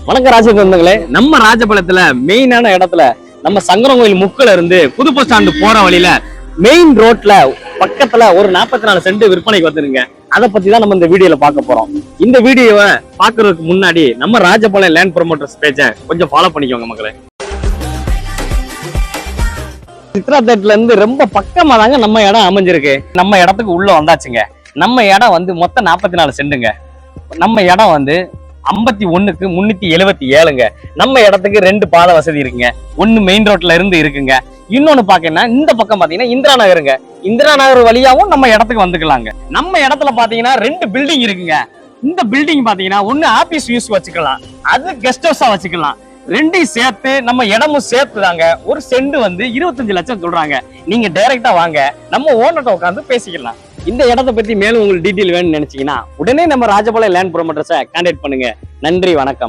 வணக்கம் ராஜபந்தங்களே. நம்ம ராஜபாளையத்துல மெயினான இடத்துல நம்ம சங்கரன் கோயில் முக்குல இருந்து புது பஸ் ஸ்டாண்டு போற வழியில மெயின் ரோட்ல பக்கத்துல ஒரு 44 சென்ட் விற்பனைக்கு வந்துருங்க. அதை பத்தி தான் நம்ம இந்த வீடியோல பார்க்க போறோம். இந்த வீடியோவை பாக்குறதுக்கு முன்னாடி நம்ம ராஜபாளையம் லேண்ட் ப்ரொமோட்டர்ஸ் பேஜை கொஞ்சம் ஃபாலோ பண்ணிக்கோங்க மக்களே. சித்ரா தேட்டர்ல இருந்து ரொம்ப பக்கமா தாங்க நம்ம இடம் அமைஞ்சிருக்கு. நம்ம இடத்துக்கு உள்ள வந்தாச்சுங்க. நம்ம இடம் வந்து மொத்தம் 44 சென்ட்டுங்க. நம்ம இடம் வந்து 51க்கு 377ங்க. நம்ம இடத்துக்கு 2 பாதை வசதி இருக்குங்க. ஒன்னு மெயின் ரோட்ல இருந்து இருக்குங்க. இன்னொன்னு பாத்தீங்கன்னா இந்த பக்கம் பாத்தீங்கன்னா இந்திரா நகருங்க. இந்திரா நகர் வழியாவும் நம்ம இடத்துக்கு வந்துக்கலாங்க. நம்ம இடத்துல பாத்தீங்கன்னா 2 பில்டிங் இருக்குங்க. இந்த பில்டிங் பாத்தீங்கன்னா ஒன்னு ஆபீஸ் யூஸ் வச்சுக்கலாம், அது கெஸ்ட் ஹவுஸா வச்சுக்கலாம். ரெண்டையும் சேர்த்து நம்ம இடமும் சேர்த்து தாங்க ஒரு சென்ட் வந்து 25 லட்சம் சொல்றாங்க. நீங்க டைரக்டா வாங்க, நம்ம ஓனர்ட்ட உட்காந்து பேசிக்கலாம். இந்த இடத்தை பத்தி மேலும் உங்களுக்கு டீட்டெயில் வேணும்னு நினைச்சீங்கன்னா உடனே நம்ம ராஜபாளையம் லேண்ட் ப்ரொமோட்டர்ஸை கான்டாக்ட் பண்ணுங்க. நன்றி, வணக்கம்.